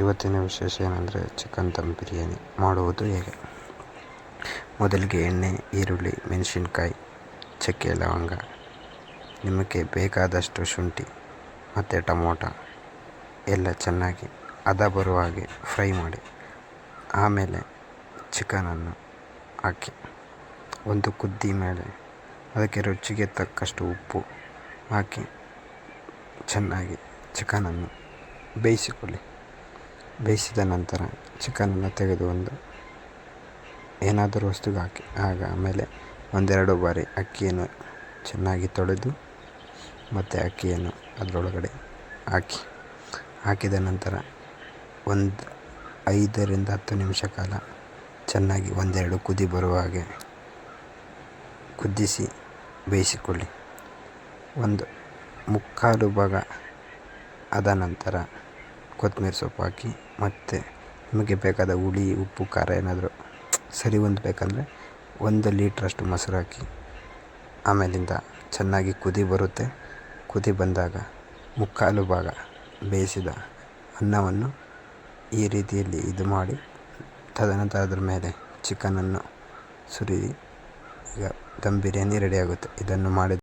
ಇವತ್ತಿನ ವಿಶೇಷ ಏನಂದರೆ ಚಿಕನ್ ದಮ್ ಬಿರಿಯಾನಿ ಮಾಡುವುದು ಹೇಗೆ. ಮೊದಲಿಗೆ ಎಣ್ಣೆ, ಈರುಳ್ಳಿ, ಮೆಣಸಿನ್ಕಾಯಿ, ಚಕ್ಕೆ, ಲವಂಗ, ನಿಮಗೆ ಬೇಕಾದಷ್ಟು ಶುಂಠಿ ಮತ್ತು ಟೊಮೊಟೊ ಎಲ್ಲ ಚೆನ್ನಾಗಿ ಹದ ಬರುವ ಹಾಗೆ ಫ್ರೈ ಮಾಡಿ, ಆಮೇಲೆ ಚಿಕನನ್ನು ಹಾಕಿ ಒಂದು ಕುದ್ದಿ ಮೇಲೆ ಅದಕ್ಕೆ ರುಚಿಗೆ ತಕ್ಕಷ್ಟು ಉಪ್ಪು ಹಾಕಿ ಚೆನ್ನಾಗಿ ಚಿಕನನ್ನು ಬೇಯಿಸಿಕೊಳ್ಳಿ. ಬೇಯಿಸಿದ ನಂತರ ಚಿಕನನ್ನು ತೆಗೆದು ಒಂದು ಏನಾದರೂ ವಸ್ತುಗೆ ಹಾಕಿ, ಆಮೇಲೆ ಒಂದೆರಡು ಬಾರಿ ಅಕ್ಕಿಯನ್ನು ಚೆನ್ನಾಗಿ ತೊಳೆದು ಮತ್ತು ಅಕ್ಕಿಯನ್ನು ಅದರೊಳಗಡೆ ಹಾಕಿದ ನಂತರ ಒಂದು 5ರಿಂದ 10 ನಿಮಿಷ ಕಾಲ ಚೆನ್ನಾಗಿ ಒಂದೆರಡು ಕುದಿ ಬರುವ ಹಾಗೆ ಕುದಿಸಿ ಬೇಯಿಸಿಕೊಳ್ಳಿ. ಒಂದು ಮುಕ್ಕಾಲು ಭಾಗ ಆದ ನಂತರ ಕೊತ್ತಂಬರಿ ಸೊಪ್ಪು ಹಾಕಿ, ಮತ್ತು ನಿಮಗೆ ಬೇಕಾದ ಹುಳಿ, ಉಪ್ಪು, ಖಾರ ಏನಾದರೂ ಸರಿ ಹೊಂದಬೇಕಂದ್ರೆ 1 ಲೀಟ್ರಷ್ಟು ಮೊಸರು ಹಾಕಿ, ಆಮೇಲಿಂದ ಚೆನ್ನಾಗಿ ಕುದಿ ಬರುತ್ತೆ. ಕುದಿ ಬಂದಾಗ ಮುಕ್ಕಾಲು ಭಾಗ ಬೇಯಿಸಿದ ಅನ್ನವನ್ನು ಈ ರೀತಿಯಲ್ಲಿ ಇದು ಮಾಡಿ, ತದನಂತರ ಅದರ ಮೇಲೆ ಚಿಕನನ್ನು ಸುರಿದು ಈಗ ದಮ್ ಬಿರಿಯಾನಿ ರೆಡಿಯಾಗುತ್ತೆ. ಇದನ್ನು ಮಾಡಿದ